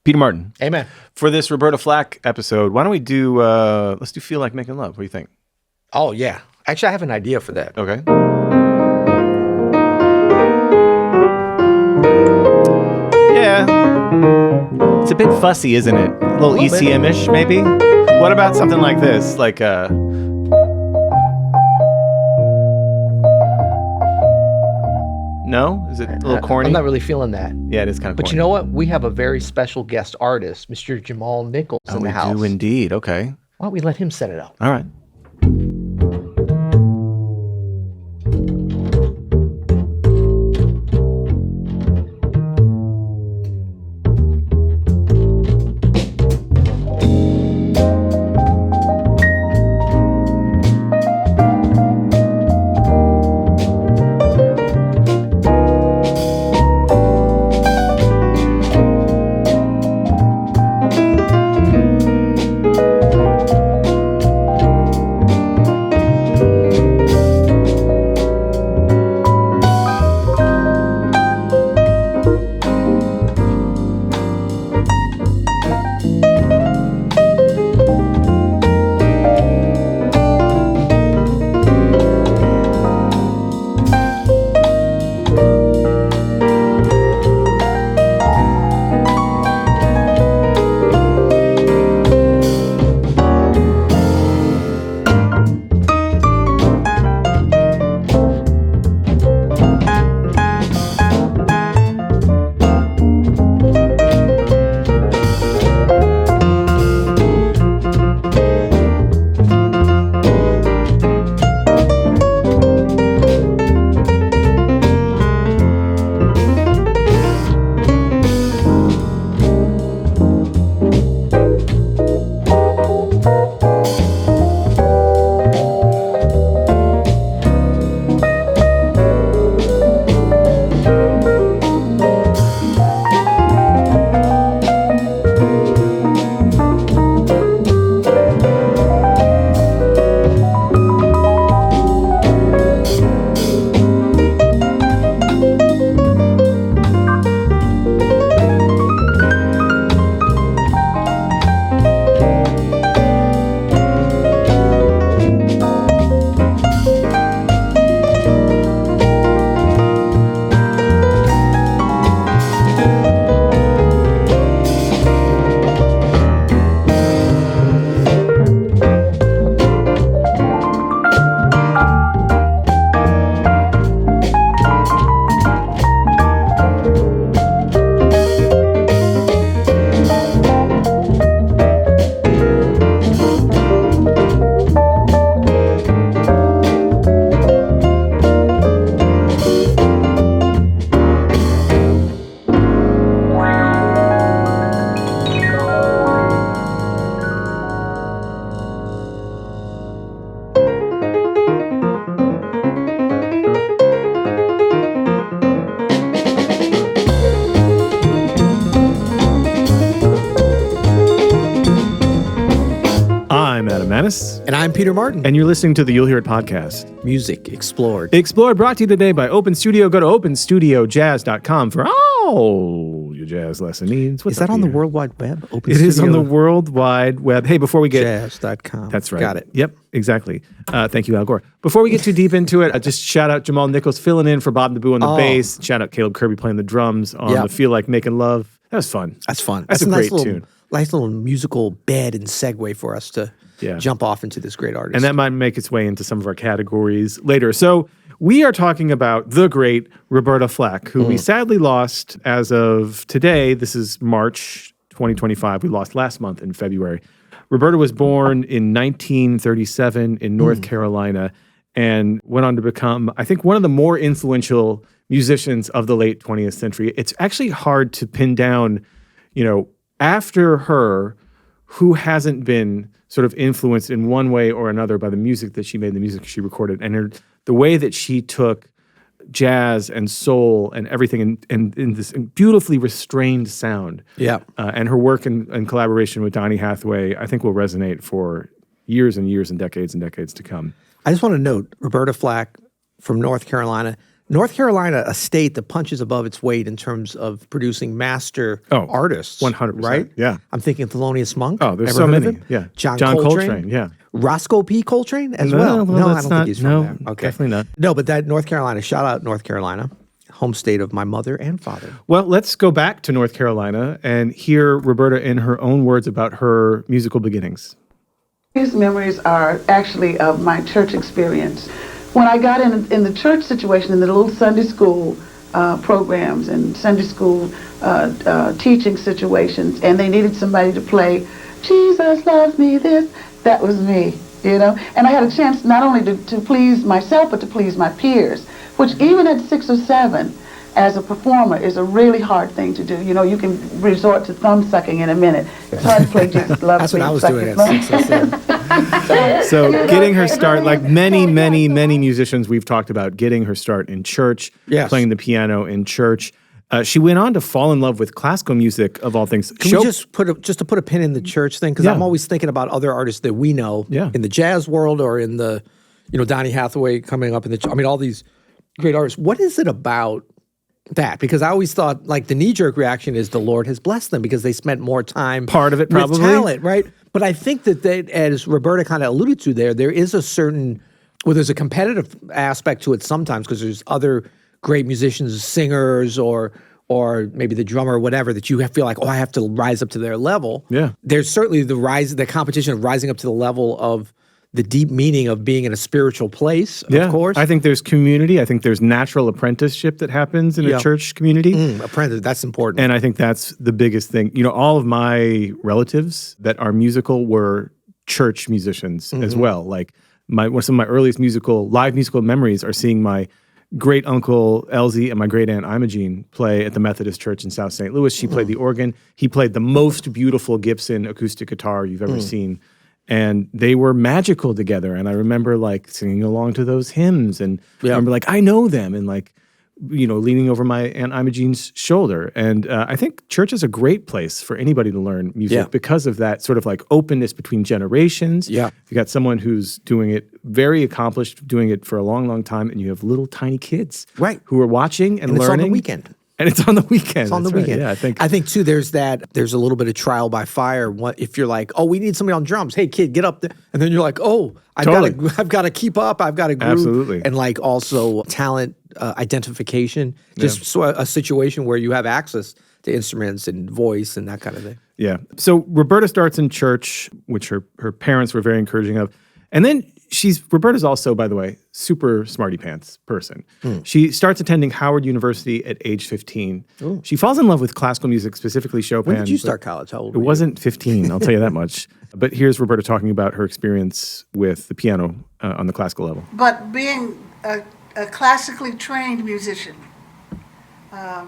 Peter Martin. Amen. For this Roberta Flack episode, why don't we do, let's do Feel Like Making Love. What do you think? Oh, yeah. Actually, I have an idea for that. Okay. Yeah. It's a bit fussy, isn't it? A little ECM-ish, maybe? What about something like this? Like, no? Is it a little corny? I'm not really feeling that. Yeah, it is kind of corny. But you know what? We have a very special guest artist, Mr. Jamal Nichols, in the house. We do indeed. Okay. Why don't we let him set it up? All right. And I'm Peter Martin. And you're listening to the You'll Hear It podcast. Music Explored. Explored, brought to you today by Open Studio. Go to openstudiojazz.com for all your jazz lesson needs. Is that on the World Wide Web? It is on the World Wide Web. Hey, before we get... Jazz.com. That's right. Got it. Yep, exactly. Thank you, Al Gore. Before we get too deep into it, just shout out Jamal Nichols filling in for Bob DeBoo on the bass. Shout out Caleb Kirby playing the drums on the Feel Like Making Love. That was fun. That's fun. That's a great tune. Nice little musical bed and segue for us to jump off into this great artist. And that might make its way into some of our categories later. So we are talking about the great Roberta Flack, who we sadly lost as of today. This is March 2025. We lost last month in February. Roberta was born in 1937 in North Carolina and went on to become, I think, one of the more influential musicians of the late 20th century. It's actually hard to pin down, after her, who hasn't been sort of influenced in one way or another by the music that she made, the music she recorded, and the way that she took jazz and soul and everything in this beautifully restrained sound. Yeah. And her work in collaboration with Donny Hathaway, I think will resonate for years and years and decades to come. I just want to note, Roberta Flack from North Carolina, North Carolina, a state that punches above its weight in terms of producing master artists. 100%. Right? Yeah. I'm thinking Thelonious Monk. Oh, there's Ever so heard of many. him? Yeah. John Coltrane. Yeah. Roscoe P. Coltrane as well. No, I don't think he's from there. Okay. Definitely not. No, but that North Carolina, shout out North Carolina, home state of my mother and father. Well, let's go back to North Carolina and hear Roberta in her own words about her musical beginnings. These memories are actually of my church experience. When I got in the church situation, in the little Sunday school programs and Sunday school teaching situations, and they needed somebody to play Jesus Loves Me, this, that was me, you know? And I had a chance not only to please myself, but to please my peers, which even at 6 or 7, as a performer, is a really hard thing to do. You know, you can resort to thumb sucking in a minute. It's hard to play Jesus Loves Me. That's what I was doing at 6 or 7. So getting her start, like many musicians we've talked about, getting her start in church, playing the piano in church. She went on to fall in love with classical music, of all things. Can we just put a pin in the church thing? Because I'm always thinking about other artists that we know in the jazz world or in the, Donny Hathaway coming up in the, all these great artists. What is it about that? Because I always thought, like, the knee-jerk reaction is the Lord has blessed them because they spent more time part of it probably with talent, right? But I think that they, as Roberta kind of alluded to there is a certain, there's a competitive aspect to it sometimes because there's other great musicians, singers, or maybe the drummer or whatever that you feel like, I have to rise up to their level. Yeah. There's certainly the competition of rising up to the level of the deep meaning of being in a spiritual place, of course. I think there's community. I think there's natural apprenticeship that happens in a church community. Apprentice, that's important. And I think that's the biggest thing. All of my relatives that are musical were church musicians as well. Like some of my earliest live musical memories are seeing my great uncle Elsie and my great aunt Imogene play at the Methodist Church in South St. Louis. She played the organ. He played the most beautiful Gibson acoustic guitar you've ever seen. And they were magical together. And I remember like singing along to those hymns and I remember like, I know them, and like, leaning over my Aunt Imogene's shoulder. And I think church is a great place for anybody to learn music because of that sort of like openness between generations. Yeah. You got someone who's doing it, very accomplished, doing it for a long, long time, and you have little tiny kids who are watching and learning. It's on the weekend. And it's on the weekend. It's on the weekend. Yeah, I think too. There's a little bit of trial by fire. If you're like, we need somebody on drums. Hey, kid, get up there. And then you're like, I've got to keep up. I've got to groove. Absolutely. And like also talent identification. Just a situation where you have access to instruments and voice and that kind of thing. Yeah. So Roberta starts in church, which her parents were very encouraging of, and then Roberta's also, by the way, super smarty pants person. She starts attending Howard University at age 15. Ooh. She falls in love with classical music, specifically Chopin. When did you start college? How old were you? It wasn't 15, I'll tell you that much. But here's Roberta talking about her experience with the piano on the classical level. But being a classically trained musician, that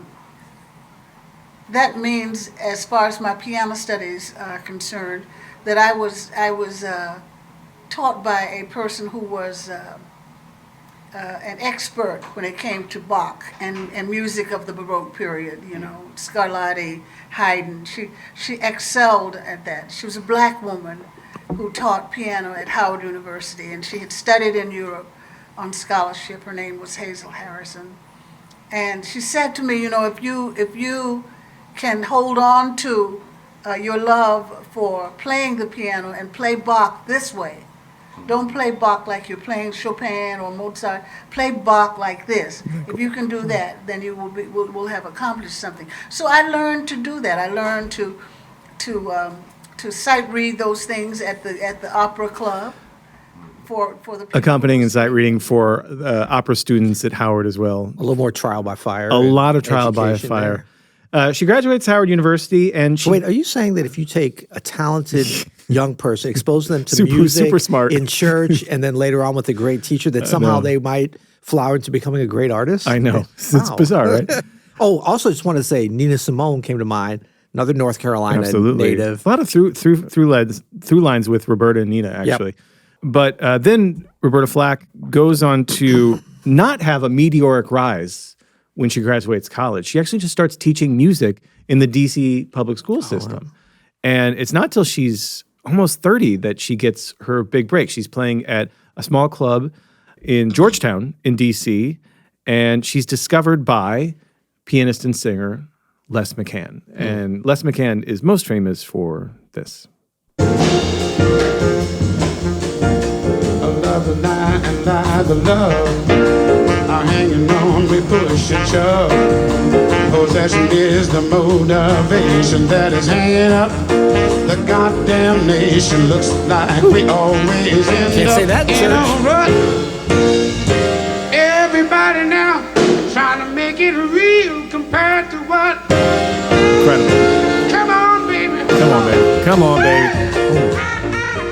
means, as far as my piano studies are concerned, that I was taught by a person who was an expert when it came to Bach and music of the Baroque period, Scarlatti, Haydn. She excelled at that. She was a black woman who taught piano at Howard University, and she had studied in Europe on scholarship. Her name was Hazel Harrison. And she said to me, if you can hold on to your love for playing the piano and play Bach this way, don't play Bach like you're playing Chopin or Mozart. Play Bach like this. If you can do that, then you will have accomplished something. So I learned to do that. I learned to sight read those things at the opera club for the people. Accompanying and sight reading for opera students at Howard as well. A little more trial by fire. A lot of trial by fire. She graduates Howard University, and wait, are you saying that if you take a talented young person, expose them to music super smart in church, and then later on with a great teacher, that somehow they might flower into becoming a great artist? I know. It's bizarre, right? Also, just want to say Nina Simone came to mind, another North Carolina native. A lot of through lines with Roberta and Nina, actually. Yep. But then Roberta Flack goes on to not have a meteoric rise when she graduates college. She actually just starts teaching music in the DC public school system. Wow. And it's not till she's almost 30 that she gets her big break. She's playing at a small club in Georgetown in DC, and she's discovered by pianist and singer Les McCann. And Les McCann is most famous for this. Another lie and lie the love are hanging on, we push and shove. Possession is the motivation that is hanging up the goddamn nation. Looks like we always end Can't up say that, in a rut. Everybody now trying to make it real compared to what? Incredible. Come on, baby. Come on, baby. Come on, baby.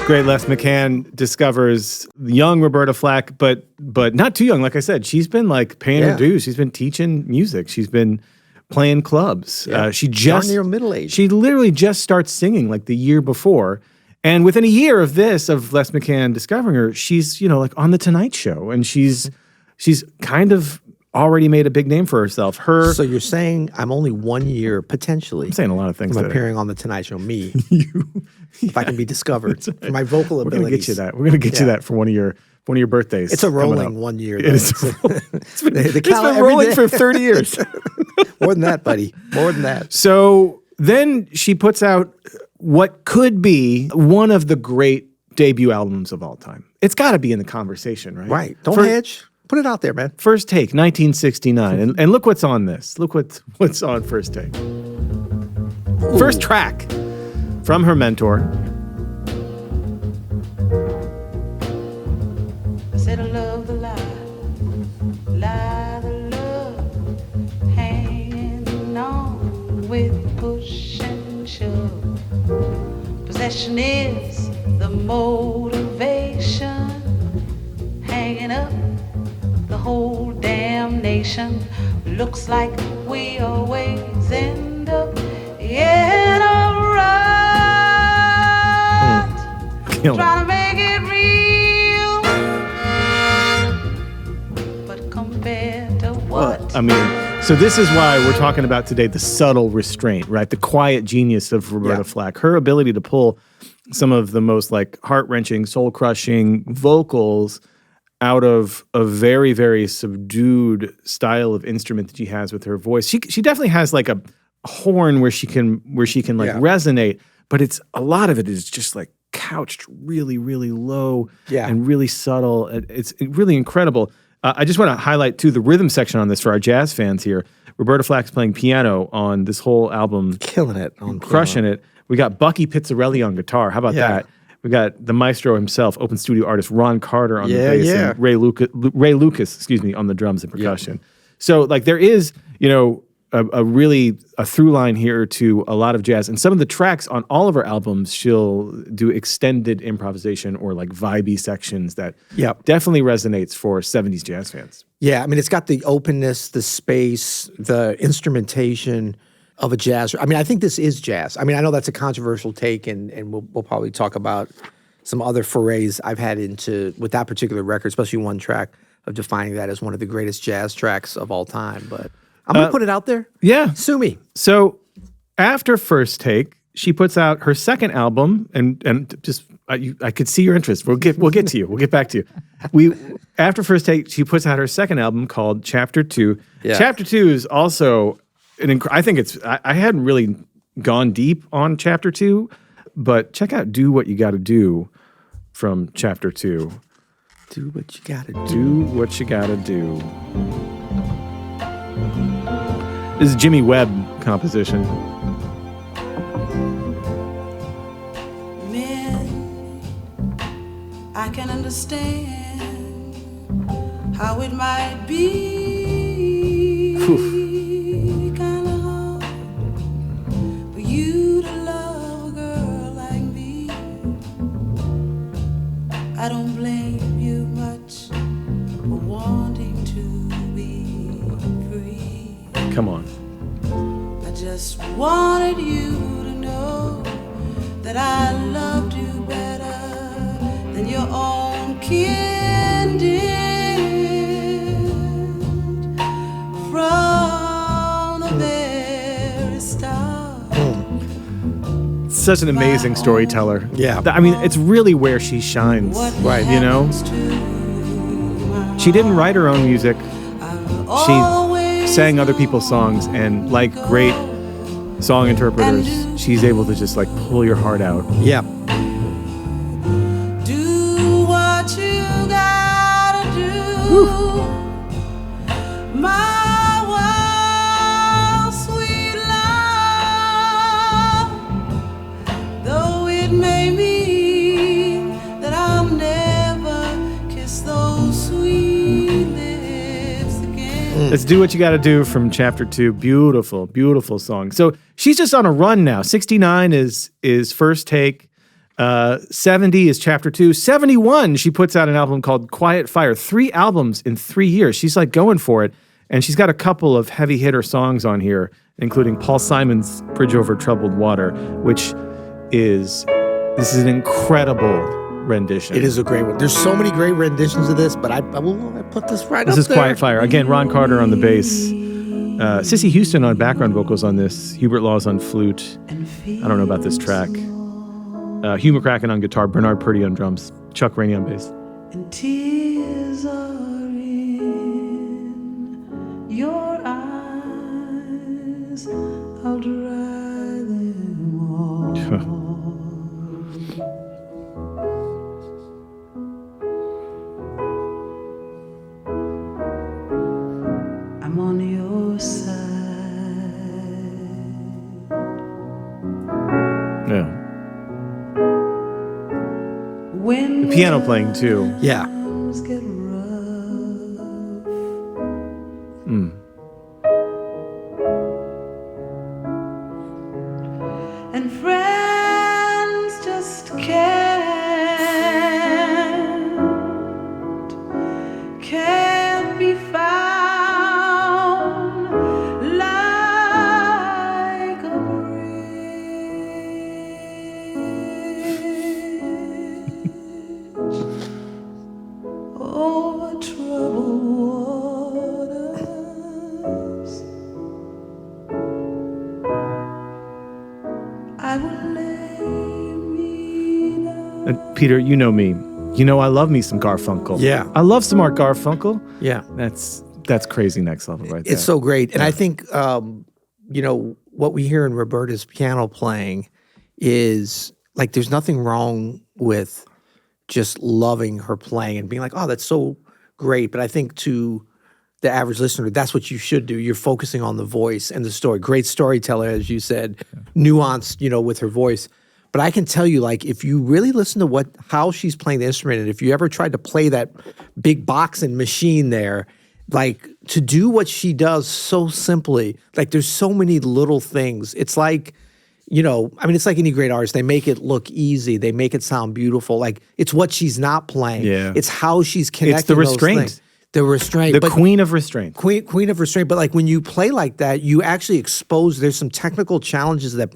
Great Les McCann discovers young Roberta Flack, but not too young. Like I said, she's been like paying her dues. She's been teaching music. She's been playing clubs. She just near middle age. She literally just starts singing like the year before, and within a year of this, of Les McCann discovering her, she's like on the Tonight Show, and she's kind of already made a big name for herself. So you're saying I'm only 1 year potentially. I'm saying a lot of things. From today. appearing on the Tonight Show, me. If I can be discovered for my vocal abilities. We're gonna get you that. We're gonna get you that for one of your birthdays. It's a rolling 1 year. It is. It's been rolling for 30 years. More than that, buddy. More than that. So then she puts out what could be one of the great debut albums of all time. It's got to be in the conversation, right? Right. Don't hedge. Put it out there, man. First Take, 1969. And look what's on this. Look what's on First Take. Ooh. First track from her mentor. I said I love the lie the love, hanging on with push and shove. Possession is the motivation, hanging up the whole damn nation. Looks like we always end up in a rut. Trying to make it real, but compared to what? I mean, so this is why we're talking about today the subtle restraint, right? The quiet genius of Roberta Flack. Her ability to pull some of the most like heart-wrenching, soul-crushing vocals out of a very, very subdued style of instrument that she has with her voice. She definitely has like a horn where she can like resonate, but it's a lot of it is just like couched really, really low and really subtle. It's really incredible. I just want to highlight too the rhythm section on this for our jazz fans here. Roberta Flack's playing piano on this whole album, killing it, crushing it. We got Bucky Pizzarelli on guitar. How about that? We got the maestro himself, open studio artist Ron Carter on the bass, and Ray Lucas, on the drums and percussion. So like there is, a through line here to a lot of jazz. And some of the tracks on all of her albums, she'll do extended improvisation or like vibey sections that definitely resonates for 70s jazz fans. Yeah, I mean, it's got the openness, the space, the instrumentation of a jazz. I mean, I think this is jazz. I mean, I know that's a controversial take, and we'll probably talk about some other forays I've had into with that particular record, especially one track of defining that as one of the greatest jazz tracks of all time. But I'm going to put it out there. Yeah. Sue me. So after First Take, she puts out her second album, and just I could see your interest. We'll get to you. We'll get back to you. After First Take, she puts out her second album called Chapter 2. Yeah. Chapter 2 is also I think it's I hadn't really gone deep on Chapter 2, but check out Do What You Gotta Do from Chapter 2. Do what you gotta do. Do what you gotta do. This is Jimmy Webb composition. Men, I can understand how it might be kind of hard for you to love a girl like me. I don't blame you much for wanting to be free. Come on. I just wanted you to know that I loved you better than your own kin did from the very start. Such an amazing storyteller. Yeah. I mean, it's really where she shines. Right. You know? She didn't write her own music. She sang other people's songs, and like great song interpreters, she's able to just like pull your heart out. Yeah. Do what you gotta do. My wild, sweet love, though it may mean that I'll never kiss those sweet lips again. Let's Do What You Gotta Do from chapter 2. Beautiful, beautiful song. So she's just on a run now. 69 is First Take. 70 is chapter 2. 71, she puts out an album called Quiet Fire. 3 albums in 3 years. She's like going for it. And she's got a couple of heavy hitter songs on here, including Paul Simon's Bridge Over Troubled Water, which is an incredible rendition. It is a great one. There's so many great renditions of this, but I put this right up there. This is Quiet Fire. Again, Ron Carter on the bass. Sissy Houston on background vocals on this. Hubert Laws on flute. I don't know about this track. Hugh McCracken on guitar. Bernard Purdy on drums. Chuck Rainey on bass. And tears are in your eyes. I'll dry them all. I'm on your side. Yeah. When The piano playing too. Yeah. times get rough, and friends just can't be found like a bridge over troubled waters. I will lay me down. And Peter, you know me. You know I love me some Garfunkel. Yeah. I love some Art Garfunkel. Yeah. That's crazy next level right there. It's so great. And I think, what we hear in Roberta's piano playing is like there's nothing wrong with just loving her playing and being like, oh, that's so great. But I think to the average listener, that's what you should do. You're focusing on the voice and the story. Great storyteller, as you said, nuanced, with her voice. But I can tell you, like, if you really listen to how she's playing the instrument, and if you ever tried to play that big box and machine there, like to do what she does so simply, like there's so many little things. It's like, it's like any great artist. They make it look easy. They make it sound beautiful. Like it's what she's not playing. Yeah. It's how she's connecting. It's the those restraint. things. The restraint. The queen of restraint. Queen of restraint. But like when you play like that, you actually expose. There's some technical challenges that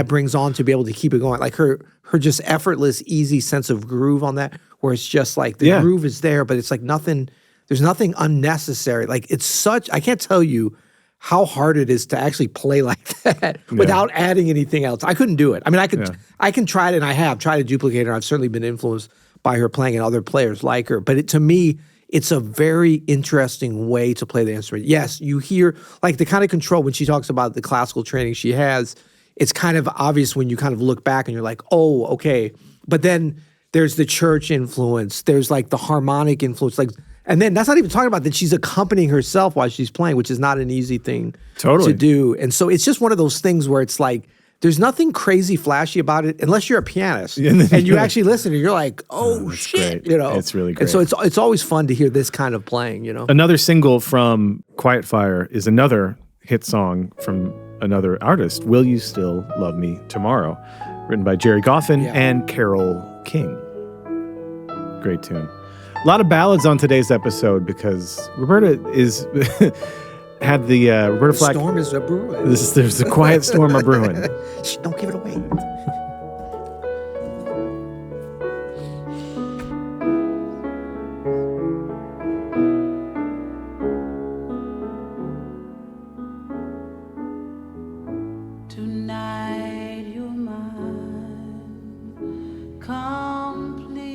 brings on to be able to keep it going. Like her just effortless, easy sense of groove on that, where it's just like the groove is there, but it's like nothing. There's nothing unnecessary. Like it's such. I can't tell you how hard it is to actually play like that without adding anything else. I couldn't do it. I mean, I can try it, and I have tried to duplicate her. I've certainly been influenced by her playing and other players like her. But to me, it's a very interesting way to play the instrument. Yes, you hear like the kind of control when she talks about the classical training she has. It's kind of obvious when you kind of look back and you're like, oh, okay. But then there's the church influence. There's like the harmonic influence. And then that's not even talking about that she's accompanying herself while she's playing, which is not an easy thing to do. And so it's just one of those things where it's like, there's nothing crazy flashy about it unless you're a pianist and you actually listen and you're like, oh shit, great. It's really great. And so it's always fun to hear this kind of playing, Another single from Quiet Fire is another hit song from another artist, Will You Still Love Me Tomorrow, written by Jerry Goffin and Carole King. Great tune. A lot of ballads on today's episode because Roberta had the Roberta Flack. Storm is a brewing. There's a quiet storm a brewing. Shh, don't give it away. Tonight you're mine completely.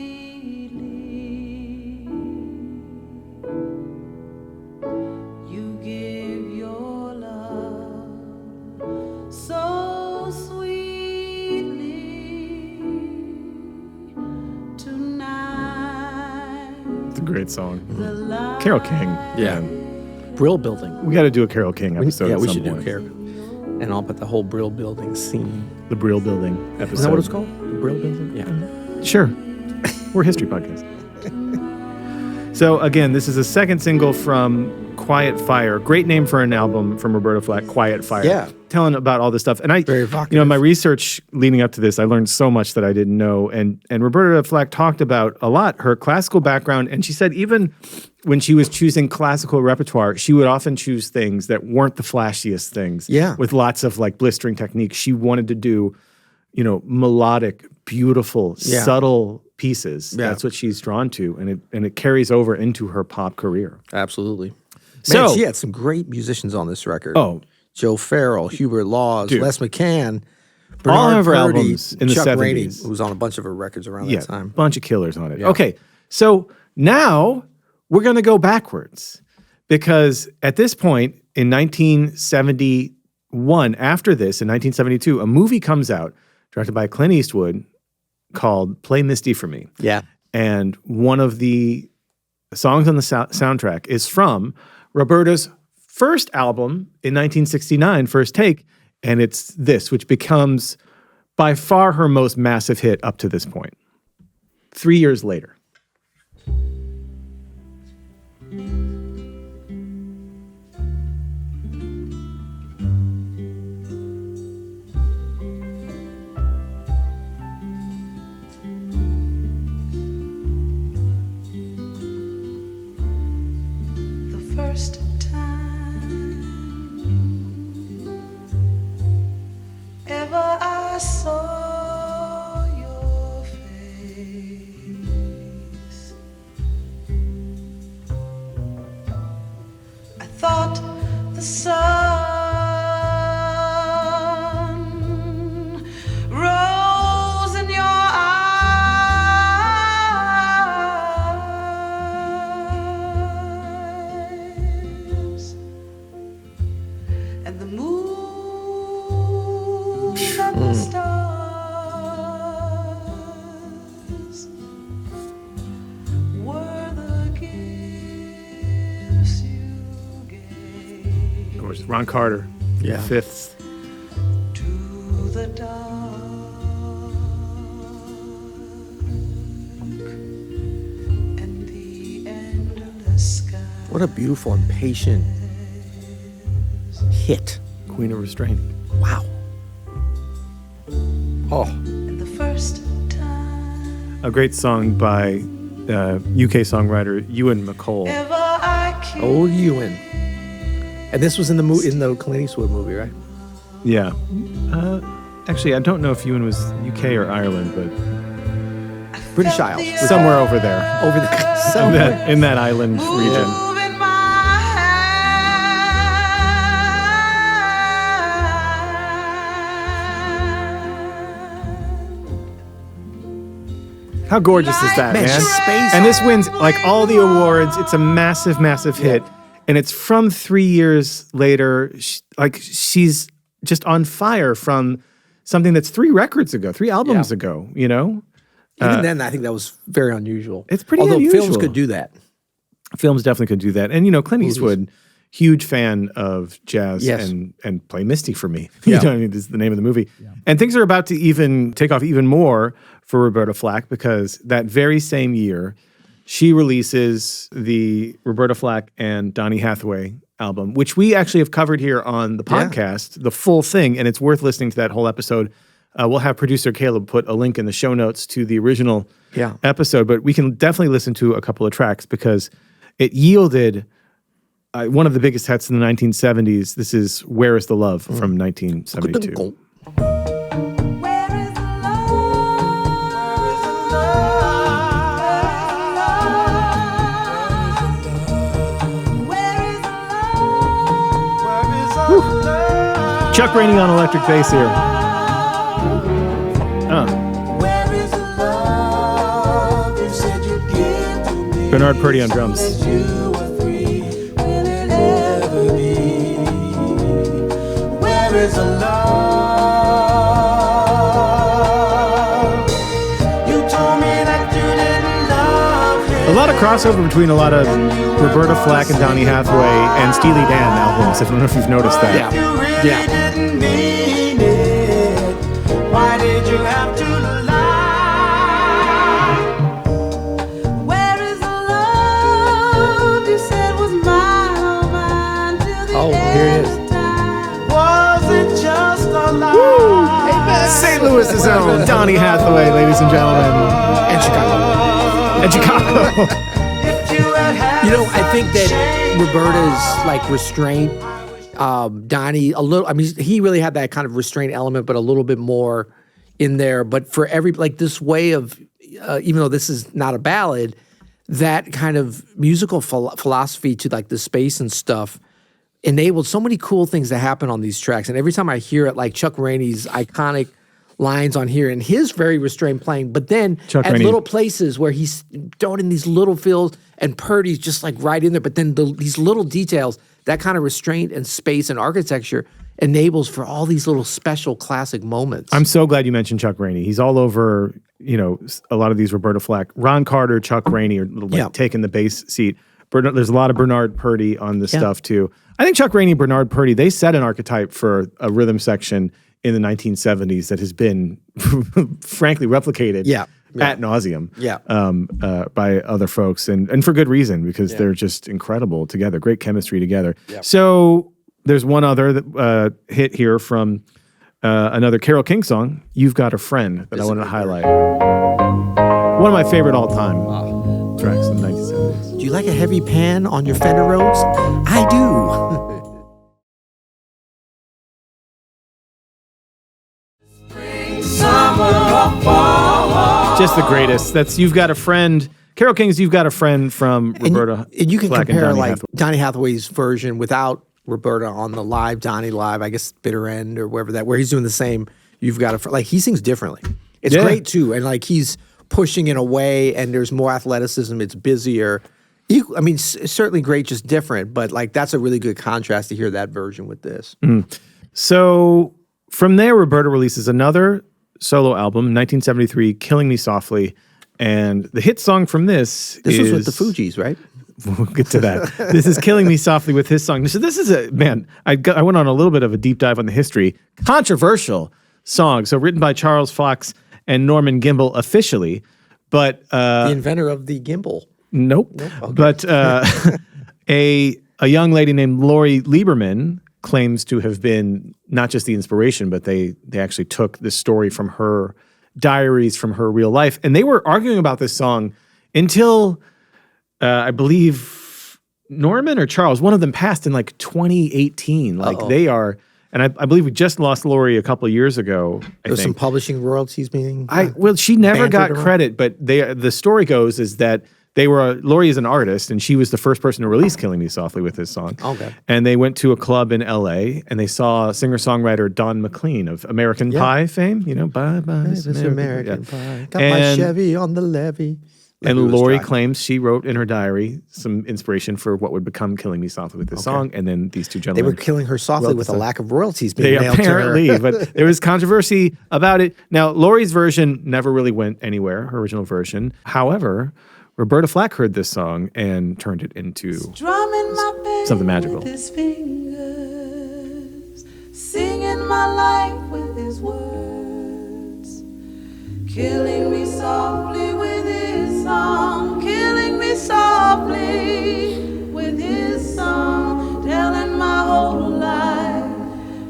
great song. Carole King. Yeah. Man. Brill Building. We got to do a Carole King episode. Yeah, at we some should do point. Carole. And I'll put the whole Brill Building scene. The Brill Building episode. Is that what it's called? Brill Building? Yeah. Sure. We're a history podcast. So again, this is a second single from Quiet Fire. Great name for an album from Roberta Flack, Quiet Fire. Yeah. Telling about all this stuff. And Very evocative. my research leading up to this, I learned so much that I didn't know. And Roberta Flack talked about a lot her classical background. And she said even when she was choosing classical repertoire, she would often choose things that weren't the flashiest things. Yeah. With lots of like blistering techniques. She wanted to do, melodic, beautiful, subtle pieces. Yeah. That's what she's drawn to, and it carries over into her pop career. Absolutely. So- Man, she had some great musicians on this record. Oh. Joe Farrell, Hubert Laws, Dude. Les McCann, All Bernard of her Purdy, albums in the Chuck 70s. Rainey, who was on a bunch of her records around that time. Bunch of killers on it. Okay, so now we're going to go backwards because at this point in 1971, after this, in 1972, a movie comes out directed by Clint Eastwood called Play Misty for Me. Yeah. And one of the songs on the soundtrack is from Roberta's first album in 1969, First Take, and it's this, which becomes by far her most massive hit up to this point. 3 years later. First time ever I saw your face, I thought the sun rose in your eyes, and the moon and the stars were the gifts you gave Of course, Ron Carter, Yeah. fifths. to the dark and the endless sky. What a beautiful and patient hit. Queen of Restraint. Wow. Oh, And the first time A great song by UK songwriter Ewan McCall. ever I kissed old Ewan. And this was in the Clint Eastwood movie, right? Yeah. Actually, I don't know if Ewan was UK or Ireland, but British felt Isles. the somewhere over there. Over the In somewhere. in that island region. move in my hand. How gorgeous is that, Man, man? she's space. And this wins like all the awards. It's a massive, massive hit. And it's from 3 years later. She's just on fire from something that's 3 records ago, 3 albums ago, Even then, I think that was very unusual. It's pretty Although unusual. films could do that. Films definitely could do that. And, Clint Eastwood, huge fan of jazz Yes. and Play Misty for me. Yeah. You know what I mean? This is the name of the movie. And things are about to even take off even more for Roberta Flack because that very same year, she releases the Roberta Flack and Donny Hathaway album, which we actually have covered here on the podcast, the full thing, and it's worth listening to that whole episode. We'll have producer Caleb put a link in the show notes to the original episode, but we can definitely listen to a couple of tracks because it yielded one of the biggest hits in the 1970s. This is Where Is the Love from 1972. Where is the love? Where is the love? Chuck Rainey on electric bass here. Where is the love you said you'd give to me? Bernard Purdy on drums. You were free. Will it ever be? Where is the love? You told me that you didn't love him. A lot of crossover between a lot of Roberta Flack and Donny Hathaway and Steely Dan albums. I don't know if you've noticed that. Yeah. Didn't mean it. Why did you have to lie? Where is the love you said was mine till the Oh, here it is. end of time? Was it just a lie? St. Louis's own Donny Hathaway, ladies and gentlemen. And Chicago. And Chicago. If you had had You know, I think that Roberta's like restraint, Donny a little. I mean, he really had that kind of restraint element, but a little bit more in there. But for every like this way of, even though this is not a ballad, that kind of musical philosophy to like the space and stuff enabled so many cool things to happen on these tracks. And every time I hear it, like Chuck Rainey's iconic lines on here and his very restrained playing, but then Chuck at Rainey. little places where he's throwing in these little fills and Purdy's just like right in there, but then these little details, that kind of restraint and space and architecture enables for all these little special classic moments. I'm so glad you mentioned Chuck Rainey. He's all over, you know, a lot of these Roberta Flack. Ron Carter, Chuck Rainey are like taking the bass seat. There's a lot of Bernard Purdy on this stuff too. I think Chuck Rainey, Bernard Purdy, they set an archetype for a rhythm section in the 1970s that has been, frankly, replicated ad nauseum by other folks, and for good reason, because they're just incredible together, great chemistry together. So there's one other hit here from another Carole King song, You've Got a Friend, that I wanted to highlight. One of my favorite all-time tracks in the 1970s. Do you like a heavy pan on your Fender Rhodes? I do. Just the greatest. That's You've Got a Friend. Carole King's You've Got a Friend from Roberta. And you can Flack compare and Donny like Hathaway. Donny Hathaway's version without Roberta on the live, Donny live, I guess Bitter End or where he's doing the same. You've Got a Friend. Like he sings differently. It's great too. And like he's pushing in a way and there's more athleticism. It's busier. I mean, certainly great, just different. But like that's a really good contrast to hear that version with this. So from there, Roberta releases another solo album, 1973, Killing Me Softly. And the hit song from this This is... was with the Fugees, right? We'll get to that. This is Killing Me Softly with his song. So this is a, man, I went on a little bit of a deep dive on the history. Controversial song. So written by Charles Fox and Norman Gimbel officially, but... The inventor of the gimbal. Nope. Okay. But a young lady named Lori Lieberman claims to have been not just the inspiration, but they actually took this story from her diaries, from her real life. And they were arguing about this song until, I believe, Norman or Charles, one of them passed in like 2018. Like they are... And I believe we just lost Lori a couple of years ago. There's some publishing royalties being... Well, she never got around. credit, but the story goes is that Lori is an artist, and she was the first person to release Killing Me Softly with this song. Okay. And they went to a club in L.A., and they saw singer-songwriter Don McLean of American Pie fame. You know, bye, This Miss is American. American Pie. Got my Chevy on the levee. And Lori claims she wrote in her diary some inspiration for what would become Killing Me Softly with this song, and then these two They gentlemen... were killing her softly with a lack of royalties being They mailed to her. apparently, but there was controversy about it. Now, Lori's version never really went anywhere, her original version. However, Roberta Flack heard this song and turned it into something magical. With his fingers, singing my life with his words, killing me softly with his song, killing me softly with his song, telling my whole life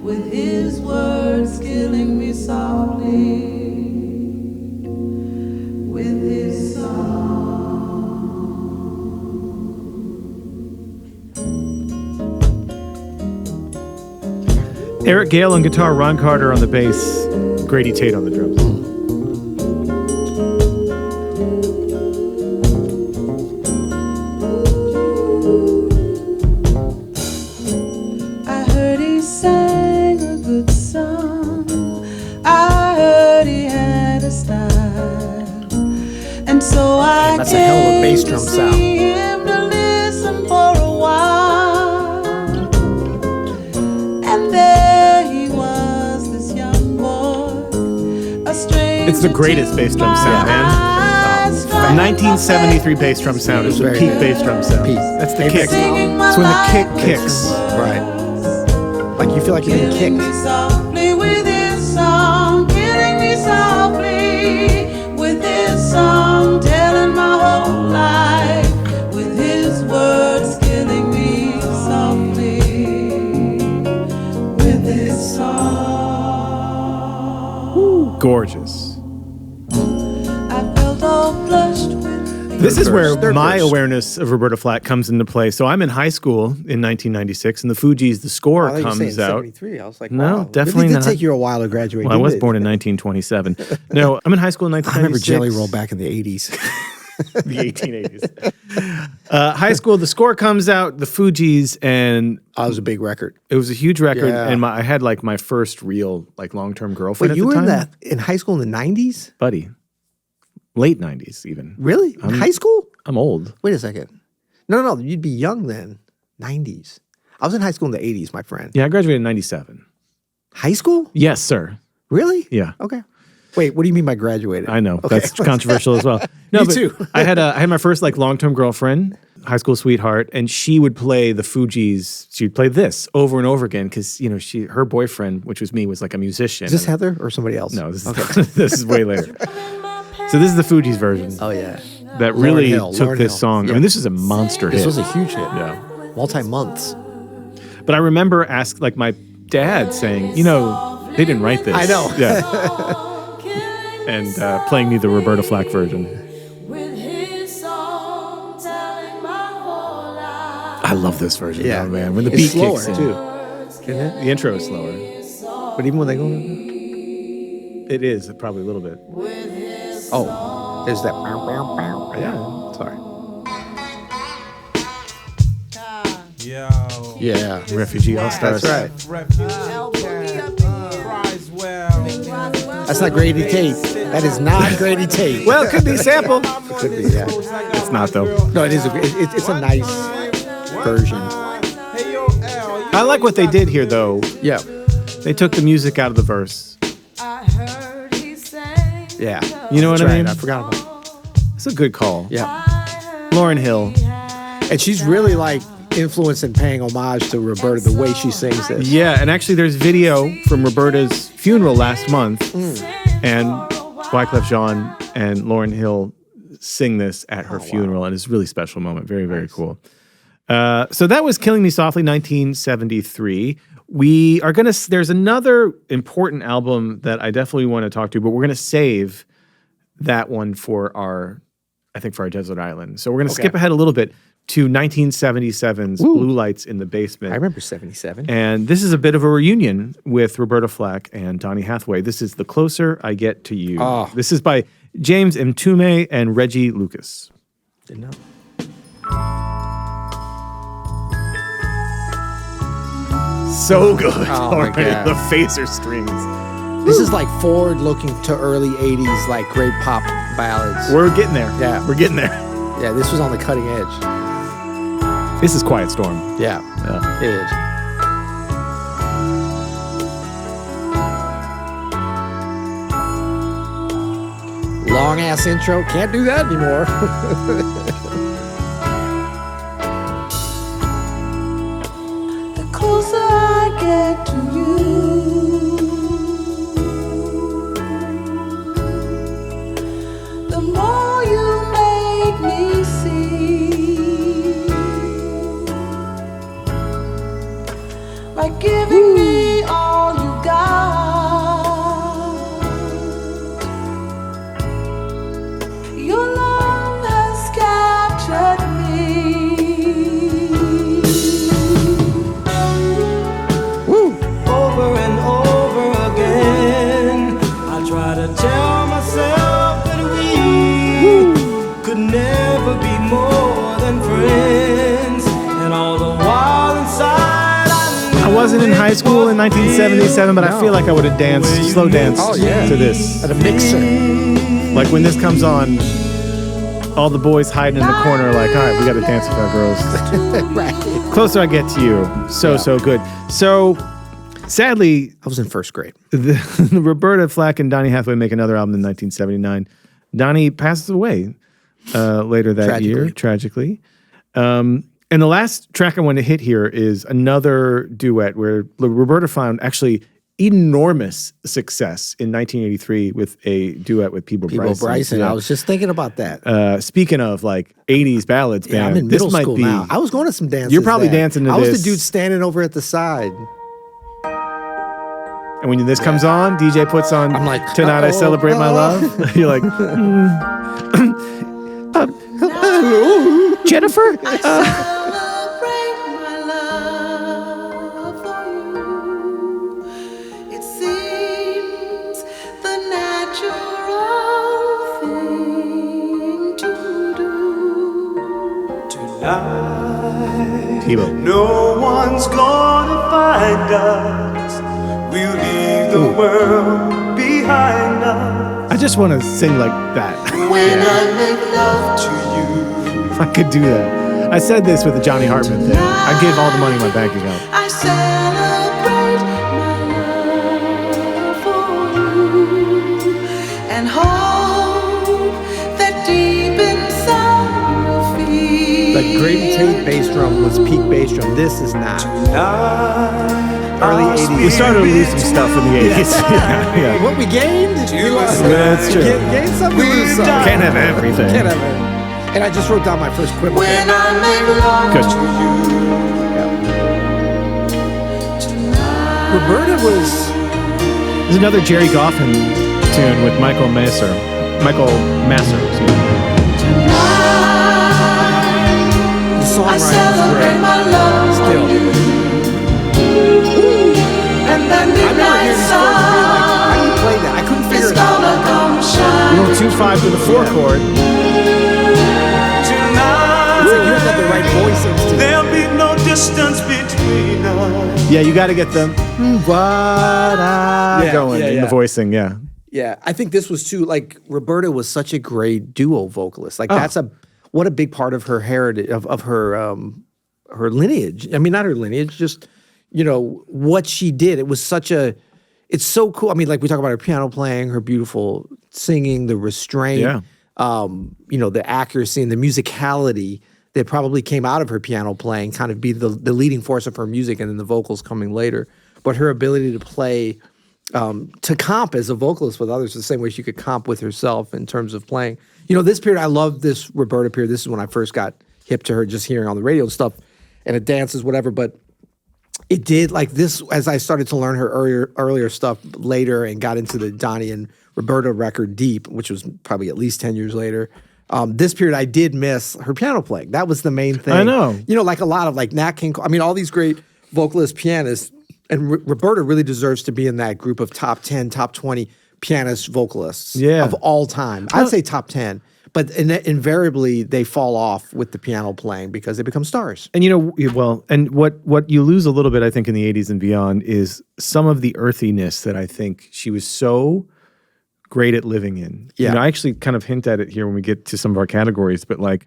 with his words, killing me softly with his song. Eric Gale on guitar, Ron Carter on the bass, Grady Tate on the drums. I heard he sang a good song. I heard he had a style, and so I That's a hell of a came bass to drum see sound. him to listen for a while. And there he was, this young boy, a stranger. It's the greatest bass drum sound, man. man. 1973 bass drum sound is the Very peak good. bass drum sound. Peak. That's the Apex kick. mountain. It's when the kick kicks. Right. Like you feel like you're being Killing me kicked. softly with his song, killing me softly with his song, telling my whole life with his words, killing me softly with his song. Gorgeous. I felt all flushed with This is where Third my verse. awareness of Roberta Flack comes into play. So I'm in high school in 1996, and the Fugees, the score I thought you were saying comes out. 73. I was like, No, wow. definitely It did not. take you a while to graduate. Well, I didn't was it? born in 1927. No, I'm in high school in I remember 1996. Jelly Roll back in the 80s. The 1880s. High school, the score comes out, the Fugees, and That was a big record. it was a huge record. Yeah. And I had like my first real like long-term girlfriend Wait, at you the were time. in that in high school in the 90s? Buddy. Late 90s even. Really? In high school? I'm old. Wait a second. No, you'd be young then. 90s. I was in high school in the 80s, my friend. Yeah, I graduated in 97. High school? Yes, sir. Really? Yeah. Okay. Wait, what do you mean by graduated? I know. Okay. That's controversial as well. No, Me but too. I had my first like long-term girlfriend, high school sweetheart, and she would play the Fugees. She'd play this over and over again because her boyfriend, which was me, was like a musician. Is this And- Heather or somebody else? No, this is this is way later. So this is the Fugees version Oh, yeah. that really Hill, took Lauryn this Hill. song. I Yeah. mean, this is a monster This hit. was a huge hit. Yeah. Multi-months. But I remember like my dad saying, they didn't write this. I know. Yeah. And playing me the Roberta Flack version. with his song, telling my whole life. I love this version. Yeah. Oh, man. When the It's beat slower, kicks in. too. Isn't it? The intro is slower. But even when they go... It is probably a little bit. Oh, there's that... Yeah. Sorry. Yo. Yeah. Refugee All Stars. That's right. That's That's not Grady Tate. That is not Grady Tate. Well, it could be sample. Could be, yeah. It's not though. No, it is. It's a nice version. I like what they did here though. Yeah. They took the music out of the verse. I heard he sang. Yeah. You know what That's I mean? right. I forgot about it. It's a good call. Yeah. Lauryn Hill. And she's really like influenced and paying homage to Roberta the way she sings this. Yeah, and actually there's video from Roberta's funeral last month, and Wyclef Jean and Lauryn Hill sing this at her funeral, and it's a really special moment. Very, very cool. So that was Killing Me Softly, 1973. We are going to, there's another important album that I definitely want to talk to, but we're going to save that one for our Desert Island. So we're going to skip ahead a little bit to 1977's Blue Lights in the Basement. I remember 77. And this is a bit of a reunion with Roberta Flack and Donny Hathaway. This is The Closer I Get to You. Oh. This is by James Mtume and Reggie Lucas. Didn't know. So good. Oh, my God. The phaser strings. This is like forward-looking to early 80s, like great pop ballads. We're getting there. Yeah. We're getting there. Yeah, this was on the cutting edge. This is Quiet Storm. Yeah, Yeah. it is. Long ass intro. Can't do that anymore. The closer I get to you, the more you make me see. By giving me all you got, your love has captured me. Over and over again, I try to tell myself that we could never be more than friends. And all the while inside, I wasn't in high school in 1977, but I feel like I would have danced, slow danced Oh, yeah. to this. At a mixer. Like when this comes on, all the boys hiding in the corner are like, all right, we got to dance with our girls. Right. Closer I Get to You. So good. So sadly, I was in first grade. the Roberta Flack and Donny Hathaway make another album in 1979. Donny passes away later that year, tragically. And the last track I want to hit here is another duet where Roberta found actually enormous success in 1983 with a duet with Peebo Bryson. Yeah. I was just thinking about that. Speaking of like 80s ballads, yeah, band, I'm in middle school now. I was going to some dances. You're probably dancing to this. I was the dude standing over at the side. And when this comes on, DJ puts on I'm like, Tonight I Celebrate My Love. You're like, Jennifer? I celebrate my love for you. It seems the natural thing to do. Tonight, Peebo. no one's gonna find us. We'll leave the world behind us. I just want to sing like that. When I make love to you. If I could do that. I said this with the Johnny Hartman thing. I give all the money in my bank account. I celebrate my love for you and hope that deep inside you'll feel. The Grady Tate bass drum was peak bass drum. This is not. Early 80s. We started to lose some stuff in the 80s. yeah. What we gained, we lost. That's true. Gain some, we lose some. Can't have everything. Can't have it. And I just wrote down my first quibble. When I make love Good. to you tonight. Roberta was. There's another Jerry Goffin tune with Michael Masser. Excuse me. The I songwriting celebrate was my love for Still. you. And the I remember hearing midnight these chords and being like, how do you play that? I couldn't figure is it out. gonna come shine. Little 2-5 to the 4 chord. It's like you have to have the right voice into it. There'll be no distance between us. Yeah, you got to get the going in the voicing. Yeah. Yeah, I think this was too, like, Roberta was such a great duo vocalist. Like, what a big part of her heritage, of her lineage. I mean, not her lineage, just, what she did. It was it's so cool. I mean, like, we talk about her piano playing, her beautiful singing, the restraint, the accuracy and the musicality that probably came out of her piano playing, kind of be the leading force of her music, and then the vocals coming later. But her ability to play, to comp as a vocalist with others the same way she could comp with herself in terms of playing. This period, I love this Roberta period. This is when I first got hip to her, just hearing on the radio and stuff, and it dances, whatever. But it did, like this, as I started to learn her earlier stuff later and got into the Donny and Roberta record Deep, which was probably at least 10 years later. This period, I did miss her piano playing. That was the main thing. I know. Like a lot of like Nat King Cole. I mean, all these great vocalist pianists. And Roberta really deserves to be in that group of top 10, top 20 pianist vocalists of all time. I'd say top 10. But invariably, they fall off with the piano playing because they become stars. And and what you lose a little bit, I think, in the 80s and beyond is some of the earthiness that I think she was so great at living in. Yeah. I actually kind of hint at it here when we get to some of our categories, but like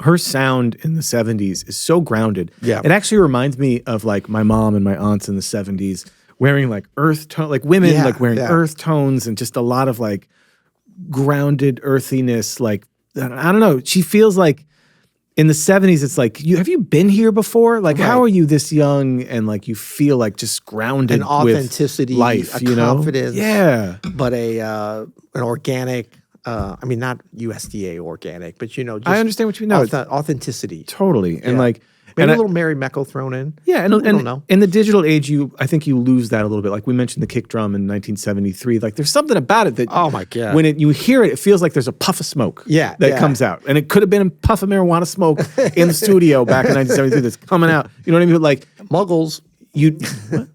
her sound in the 70s is so grounded. Yeah. It actually reminds me of like my mom and my aunts in the 70s wearing like earth tone, like women like wearing earth tones and just a lot of like grounded earthiness. Like, I don't know. She feels like in the 70s, it's like, have you been here before? Like, how are you this young and like you feel like just grounded an authenticity, with life, confidence, but an organic. I mean, not USDA organic, but just I understand what you mean. Authenticity, totally, and like maybe a little Mary Mecco thrown in. Yeah, I don't know. In the digital age, I think you lose that a little bit. Like we mentioned the kick drum in 1973. Like there's something about it that oh my god, when you hear it, it feels like there's a puff of smoke. That comes out, and it could have been a puff of marijuana smoke in the studio back in 1973 that's coming out. You know what I mean? But like Muggles, what?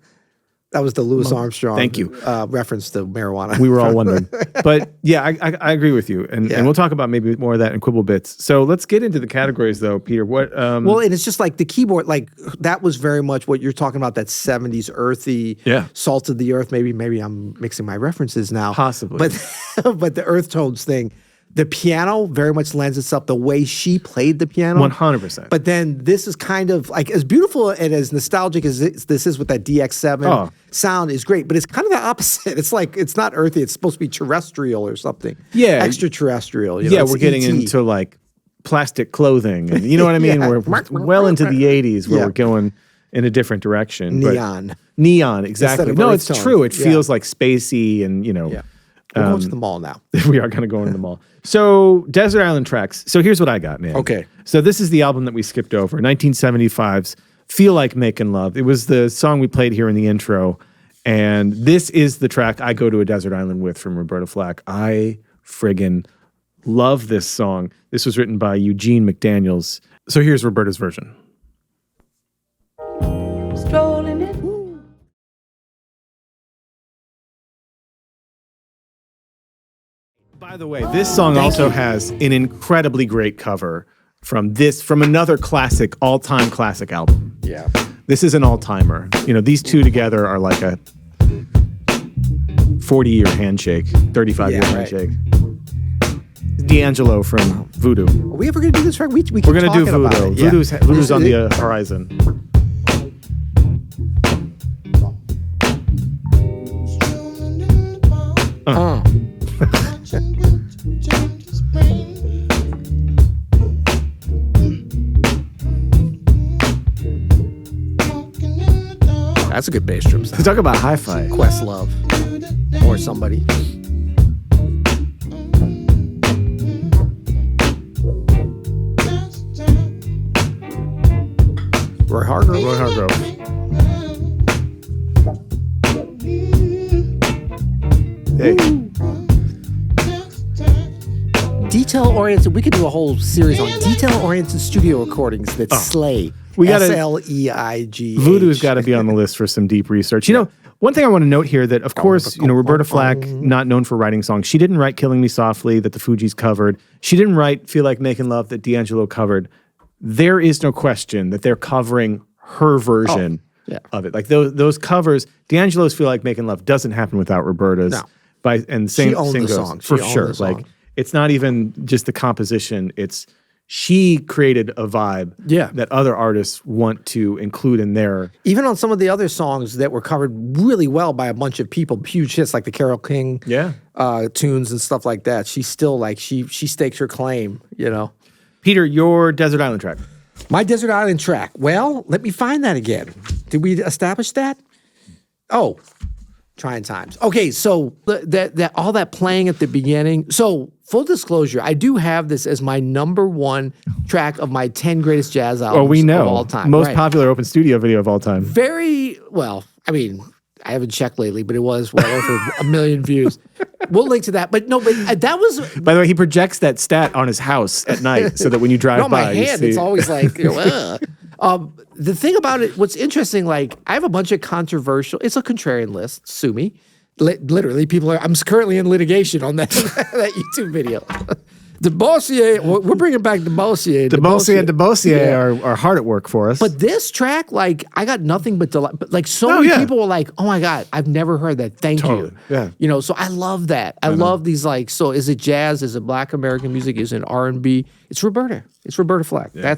That was the Louis Armstrong. Thank you. Reference to marijuana. We were all wondering. But yeah, I agree with you. And we'll talk about maybe more of that in Quibble Bits. So let's get into the categories though, Peter. What well, and it's just like the keyboard, like that was very much what you're talking about, that 70s earthy, salt of the earth. Maybe I'm mixing my references now. Possibly. But the earth tones thing, the piano very much lends itself the way she played the piano. 100%. But then this is kind of like as beautiful and as nostalgic as this is with that DX7 sound is great, but it's kind of the opposite. It's like, it's not earthy. It's supposed to be terrestrial or something. Yeah. Extraterrestrial. You know, we're getting into like plastic clothing. And you know what I mean? We're well into the 80s where we're going in a different direction. Neon, exactly. No, it's true. It feels like spacey and, you know. Yeah. We're going to the mall now. We are going to go into the mall. So, Desert Island Tracks. So, here's what I got, man. Okay. So, this is the album that we skipped over, 1975's Feel Like Making Love. It was the song we played here in the intro. And this is the track I go to a desert island with from Roberta Flack. I friggin' love this song. This was written by Eugene McDaniels. So, here's Roberta's version. Strolling it. By the way, this song also has an incredibly great cover from another classic, all-time classic album. Yeah. This is an all-timer. You know, these two together are like a 40-year handshake, 35-year handshake. D'Angelo from Voodoo. Are we ever going to do this track? We're going to do Voodoo. Voodoo's on the horizon. That's a good bass drum sound. Talk about hi-fi. Questlove or somebody. Roy Hargrove. Hey. Detail-oriented. We could do a whole series on detail-oriented studio recordings that slay. SLEIG. Voodoo's got to be on the list for some deep research. You know, one thing I want to note here that, of course, you know, Roberta Flack, not known for writing songs. She didn't write Killing Me Softly that the Fugees covered. She didn't write Feel Like Making Love that D'Angelo covered. There is no question that they're covering her version of it. Like those covers, D'Angelo's Feel Like Making Love doesn't happen without Roberta's. No. And same She owned the goes, song. for She owned sure. the song. Like it's not even just the composition. It's she created a vibe that other artists want to include in their. Even on some of the other songs that were covered really well by a bunch of people, huge hits like the Carole King tunes and stuff like that. She's still like she stakes her claim, you know. Peter, your Desert Island track. My Desert Island track. Well, let me find that again. Did we establish that? Oh, trying times. Okay, so that all that playing at the beginning. So full disclosure, I do have this as my #1 track of my 10 greatest jazz albums of all time. Most popular open studio video of all time. Very well. I mean, I haven't checked lately, but it was well over 1 million views. We'll link to that. But no, but that was. By the way, he projects that stat on his house at night so that when you drive by, my hand, it's always like. The thing about it, what's interesting, like I have a bunch of controversial. It's a contrarian list. Sue me. Literally, people are. I'm currently in litigation on that that YouTube video. DeBossier, we're bringing back DeBossier. DeBossier are hard at work for us. But this track, like, I got nothing but delight. But like, so many people were like, "Oh my god, I've never heard that. Thank you." Yeah. You know, so I love that. I love these like. So is it jazz? Is it Black American music? Is it R&B? It's Roberta. It's Roberta Flack. Yeah.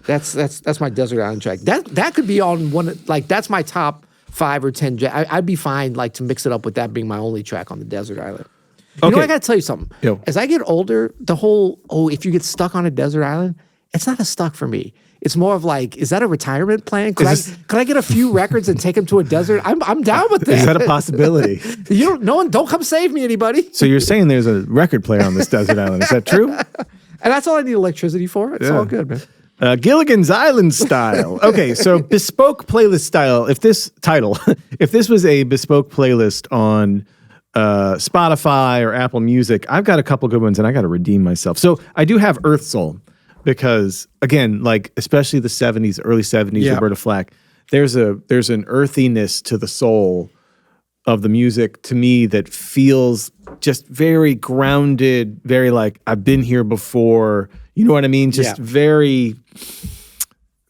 That's my Desert Island track. That could be on one. Like that's my top 5 or 10. I'd be fine like to mix it up with that being my only track on the Desert Island. You know, I got to tell you something. Yo. As I get older, the whole, if you get stuck on a desert island, it's not a stuck for me. It's more of like, is that a retirement plan? Could I get a few records and take them to a desert? I'm down with that. Is that a possibility? Don't come save me, anybody. So you're saying there's a record player on this desert island. Is that true? And that's all I need electricity for. It's all good, man. Gilligan's Island style. Okay, so bespoke playlist style. If this was a bespoke playlist on Spotify or Apple Music, I've got a couple good ones and I got to redeem myself. So I do have Earth Soul because, again, like especially the 70s, early 70s, Roberta Flack, there's an earthiness to the soul of the music to me that feels just very grounded, very like I've been here before. You know what I mean? Just very,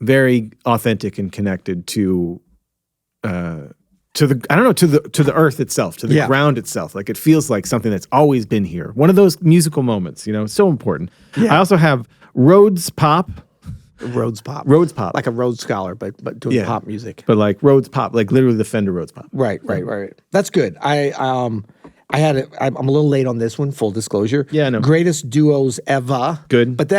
very authentic and connected to to the earth itself, to the ground itself. Like it feels like something that's always been here. One of those musical moments, so important. Yeah. I also have Rhodes Pop. Rhodes Pop. Like a Rhodes Scholar, but doing pop music. But like Rhodes Pop, like literally the Fender Rhodes Pop. Right. That's good. I'm a little late on this one, full disclosure. Yeah, no. Greatest duos ever. Good. But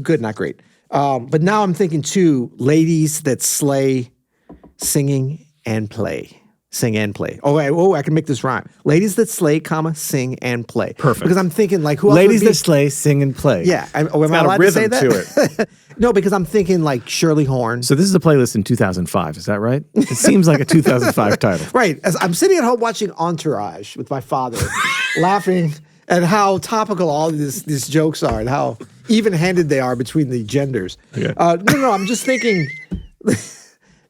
good, not great. But now I'm thinking too, ladies that slay singing and play. Sing and play. I can make this rhyme. Ladies that slay, sing and play. Perfect. Because I'm thinking like who else ladies that slay, sing and play. Yeah. Am I got allowed a rhythm to say that? to it. No, because I'm thinking like Shirley Horn. So this is a playlist in 2005. Is that right? It seems like a 2005 title. Right. As I'm sitting at home watching Entourage with my father, laughing at how topical all these jokes are and how even-handed they are between the genders. Yeah. No. I'm just thinking.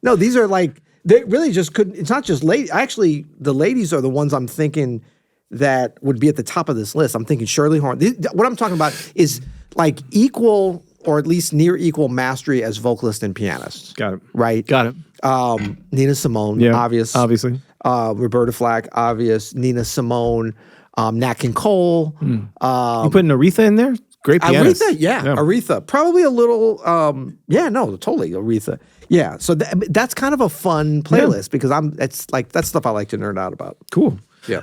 No, these are like. They really just couldn't. It's not just ladies. Actually, the ladies are the ones I'm thinking that would be at the top of this list. I'm thinking Shirley Horn. What I'm talking about is like equal or at least near equal mastery as vocalist and pianist. Got it. Right? Got it. Nina Simone, obviously. Roberta Flack, obvious. Nina Simone, Nat King Cole. You putting Aretha in there? Great pianist. Aretha, yeah. Aretha. Probably a little, totally Aretha. Yeah, so that's kind of a fun playlist because that's stuff I like to nerd out about. Cool. Yeah.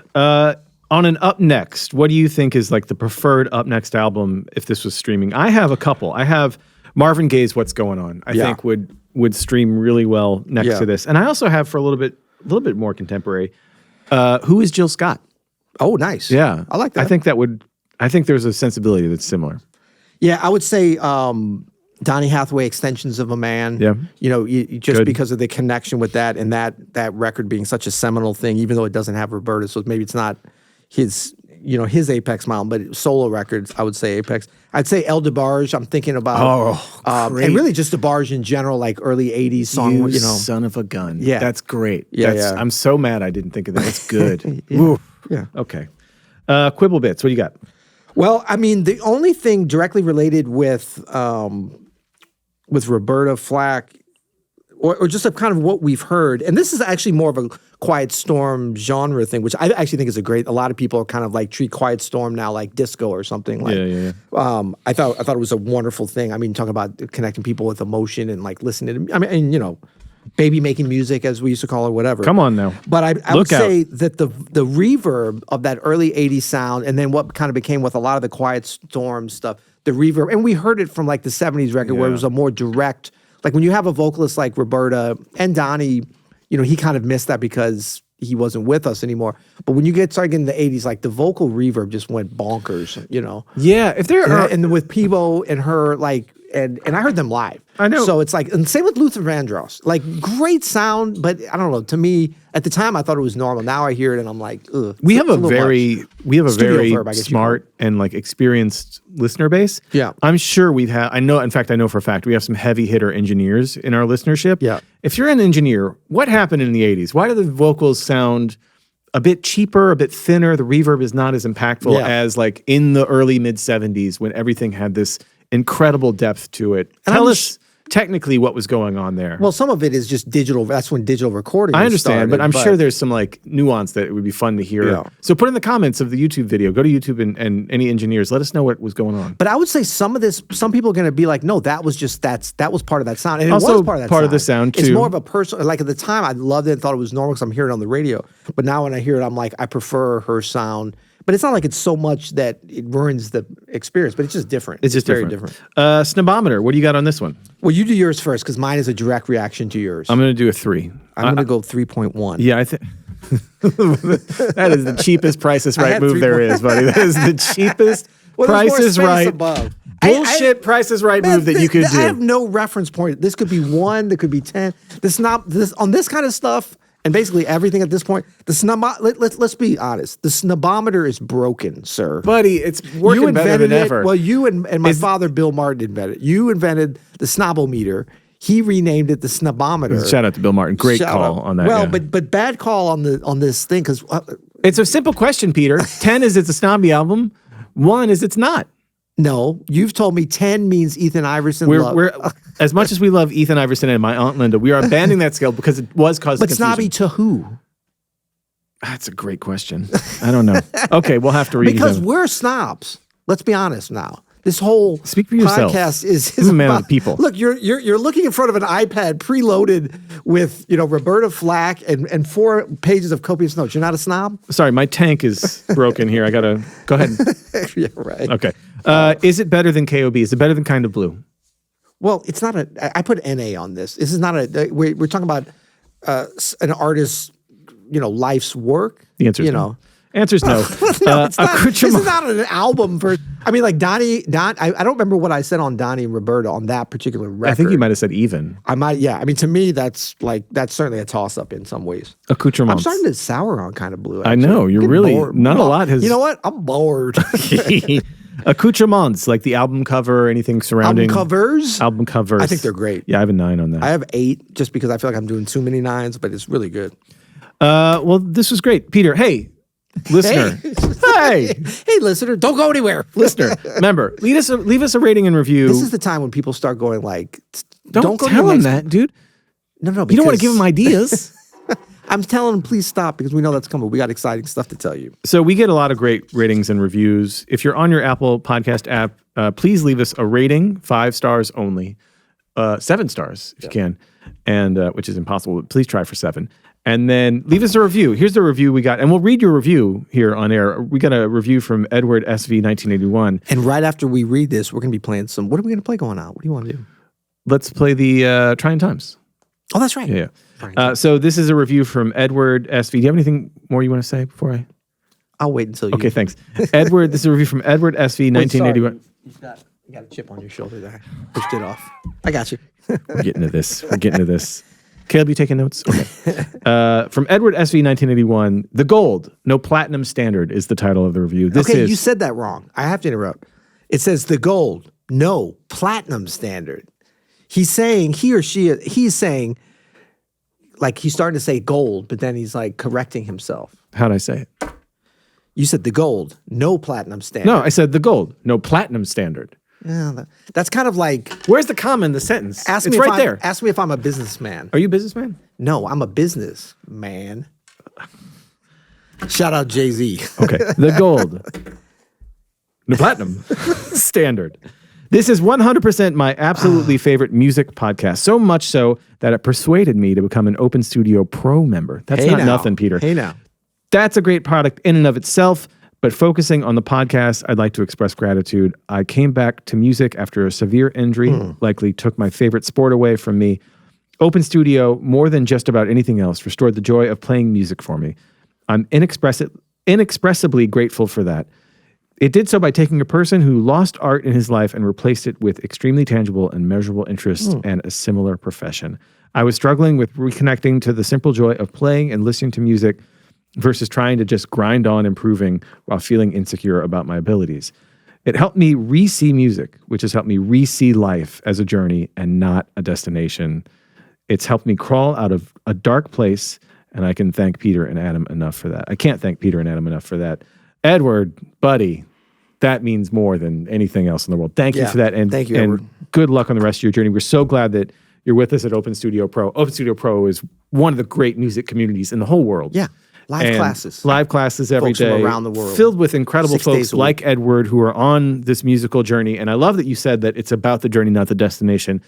On an Up Next, what do you think is like the preferred Up Next album if this was streaming? I have a couple. I have Marvin Gaye's What's Going On. I think would stream really well next to this. And I also have for a little bit more contemporary, Who is Jill Scott? Oh, nice. Yeah. I like that. I think there's a sensibility that's similar. Yeah, I would say Donny Hathaway, Extensions of a Man. Yeah. Just because of the connection with that and that record being such a seminal thing, even though it doesn't have Roberta, so maybe it's not his apex mountain, but solo records, I would say apex. I'd say El DeBarge, I'm thinking about. And really just DeBarge in general, like early 80s song, son of a gun. Yeah. That's great. Yeah. I'm so mad I didn't think of that. That's good. Yeah. Okay. Quibble Bits, what do you got? Well, I mean, the only thing directly related with Roberta Flack, or just a kind of what we've heard, and this is actually more of a Quiet Storm genre thing, which I actually think is a lot of people are kind of like treat Quiet Storm now like disco or something. Like, I thought it was a wonderful thing. I mean, talking about connecting people with emotion and like listening to, baby making music, as we used to call it, whatever. Come on now. But I would say that the reverb of that early 80s sound, and then what kind of became with a lot of the Quiet Storm stuff, the reverb, and we heard it from like the 70s record where it was a more direct, like when you have a vocalist like Roberta and Donny, he kind of missed that because he wasn't with us anymore. But when you started getting the 80s, like the vocal reverb just went bonkers, Yeah, if there are... And with Peebo and her, like, and I heard them live. I know. So it's like, and same with Luther Vandross. Like, great sound, but I don't know. To me, at the time, I thought it was normal. Now I hear it and I'm like, ugh. We have a very smart and like experienced listener base. Yeah. I'm sure I know for a fact, we have some heavy hitter engineers in our listenership. Yeah. If you're an engineer, what happened in the 80s? Why do the vocals sound a bit cheaper, a bit thinner? The reverb is not as impactful as like in the early mid 70s when everything had this incredible depth to it. And tell us technically what was going on there. Well, some of it is just digital. That's when digital recording I understand, started, but I'm sure there's some like nuance that it would be fun to hear. Yeah. So put in the comments of the YouTube video. Go to YouTube and any engineers, let us know what was going on. But I would say some people are going to be like, no, that was part of that sound. And also it was part of that sound. Of the sound too. It's more of a personal, like at the time I loved it and thought it was normal because I'm hearing it on the radio. But now when I hear it, I'm like, I prefer her sound. But it's not like it's so much that it ruins the experience, but it's just different. It's just very different. Snobometer, what do you got on this one? Well, you do yours first because mine is a direct reaction to yours. I'm going to do a 3. I'm going to go 3.1. Yeah, I think that is the cheapest Price is Right move there is, buddy. That is the cheapest Price is Right. Above. Bullshit Price is Right move that you could do. I have no reference point. This could be 1, there could be 10. On this kind of stuff, and basically everything at this point, let's be honest. The snobometer is broken, sir. Buddy, it's working better than ever. Well, you and my father, Bill Martin, invented it. You invented the snobometer. He renamed it the snobometer. Shout out to Bill Martin. Great call on that. Well, but bad call on this thing because it's a simple question, Peter. 10 is it's a snobby album. 1 is it's not. No, you've told me 10 means Ethan Iverson. We're as much as we love Ethan Iverson and my Aunt Linda, we are abandoning that scale because it was causing confusion. But snobby to who? That's a great question. I don't know. Okay, we'll have to read Because we're snobs. Let's be honest now. This whole Speak for yourself. podcast is I'm a man of about the people. Look, you're looking in front of an iPad preloaded with Roberta Flack and 4 pages of copious notes. You're not a snob? Sorry, my tank is broken here. I gotta go ahead. Yeah, right. Okay. Is it better than KOB? Is it better than Kind of Blue? Well, it's not I put NA on this. This is not we're talking about an artist's life's work. The answer is no. Answer's no. No, it's not. This is not an album for. I mean, like I don't remember what I said on Donny and Roberta on that particular record. I think you might have said even. I might, yeah. I mean, to me, that's certainly a toss up in some ways. Accoutrements. I'm starting to sour on Kind of Blue. Actually. I know you're really bored. not a lot has. You know what? I'm bored. Accoutrements, like the album cover, anything surrounding Album covers. I think they're great. Yeah, I have a 9 on that. I have 8 just because I feel like I'm doing too many 9s, but it's really good. Well, this was great, Peter. Hey, listener. Hey, listener, don't go anywhere. Listener, remember, leave us a rating and review. This is the time when people start going like, don't go tell to the them next that, dude. No, You don't want to give them ideas. I'm telling them, please stop, because we know that's coming. We got exciting stuff to tell you. So we get a lot of great ratings and reviews. If you're on your Apple Podcast app, please leave us a rating, 5 stars only, 7 stars if you can, and which is impossible. But please try for 7. And then leave us a review. Here's the review we got. And we'll read your review here on air. We got a review from Edward SV 1981. And right after we read this, we're going to be playing some. What are we going to play going out? What do you want to do? Let's play the Trying Times. Oh, that's right. Yeah. So this is a review from Edward SV. Do you have anything more you want to say before I? I'll wait until you. Okay, thanks. Edward, this is a review from Edward SV 1981. You got a chip on your shoulder there. Pushed it off. I got you. We're getting to this. Caleb, you taking notes? Okay. From Edward SV 1981, The Gold, No Platinum Standard is the title of the review. You said that wrong. I have to interrupt. It says The Gold, No Platinum Standard. He's saying, he's saying, like he's starting to say gold, but then he's like correcting himself. How'd I say it? You said The Gold, No Platinum Standard. No, I said The Gold, No Platinum Standard. Yeah, that's kind of like. Where's the comma in the sentence? It's right right there. Ask me if I'm a businessman. Are you a businessman? No, I'm a businessman. Shout out Jay-Z. Okay. The Gold. The Platinum Standard. This is 100% my absolutely favorite music podcast. So much so that it persuaded me to become an Open Studio Pro member. That's not nothing, Peter. Hey now. That's a great product in and of itself. But focusing on the podcast, I'd like to express gratitude. I came back to music after a severe injury, likely took my favorite sport away from me. Open Studio, more than just about anything else, restored the joy of playing music for me. I'm inexpressibly grateful for that. It did so by taking a person who lost art in his life and replaced it with extremely tangible and measurable interests and a similar profession. I was struggling with reconnecting to the simple joy of playing and listening to music versus trying to just grind on improving while feeling insecure about my abilities. It helped me re-see music, which has helped me re-see life as a journey and not a destination. It's helped me crawl out of a dark place, and I can thank Peter and Adam enough for that. I can't thank Peter and Adam enough for that. Edward, buddy, that means more than anything else in the world. Thank you for that. And thank you, Edward. Good luck on the rest of your journey. We're so glad that you're with us at Open Studio Pro. Open Studio Pro is one of the great music communities in the whole world. Yeah. Live classes every folks day, from around the world, filled with incredible 6 days folks a week. like Edward who are on this musical journey. And I love that you said that it's about the journey, not the destination.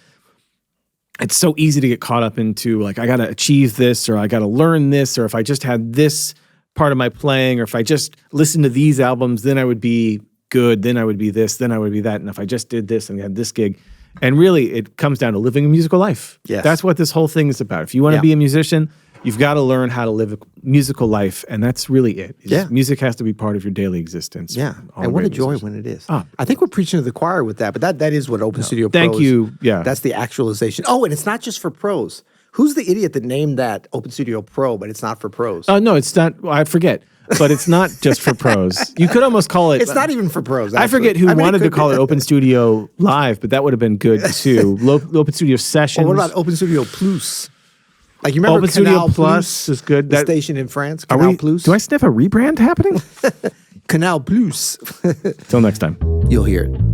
It's so easy to get caught up into like, I got to achieve this, or I got to learn this, or if I just had this part of my playing, or if I just listened to these albums, then I would be good, then I would be this, then I would be that. And if I just did this and had this gig. And really, it comes down to living a musical life. Yes. That's what this whole thing is about. If you want to be a musician, you've got to learn how to live a musical life, and that's really it. Music has to be part of your daily existence. Yeah, and what a joy when it is. I think we're preaching to the choir with that, but that is what Open Studio Pro is. Thank you. Yeah. That's the actualization. Oh, and it's not just for pros. Who's the idiot that named that Open Studio Pro, but it's not for pros? No, it's not. I forget. But it's not just for pros. You could almost call it. It's not even for pros. Actually. I forget who wanted to call it Open Studio Live, but that would have been good too. Open Studio Sessions. Or what about Open Studio Plus? Like you remember Open Canal Studio Plus is good. The station in France, Canal Plus. Do I sniff a rebrand happening? Canal Plus. Till next time. You'll hear it.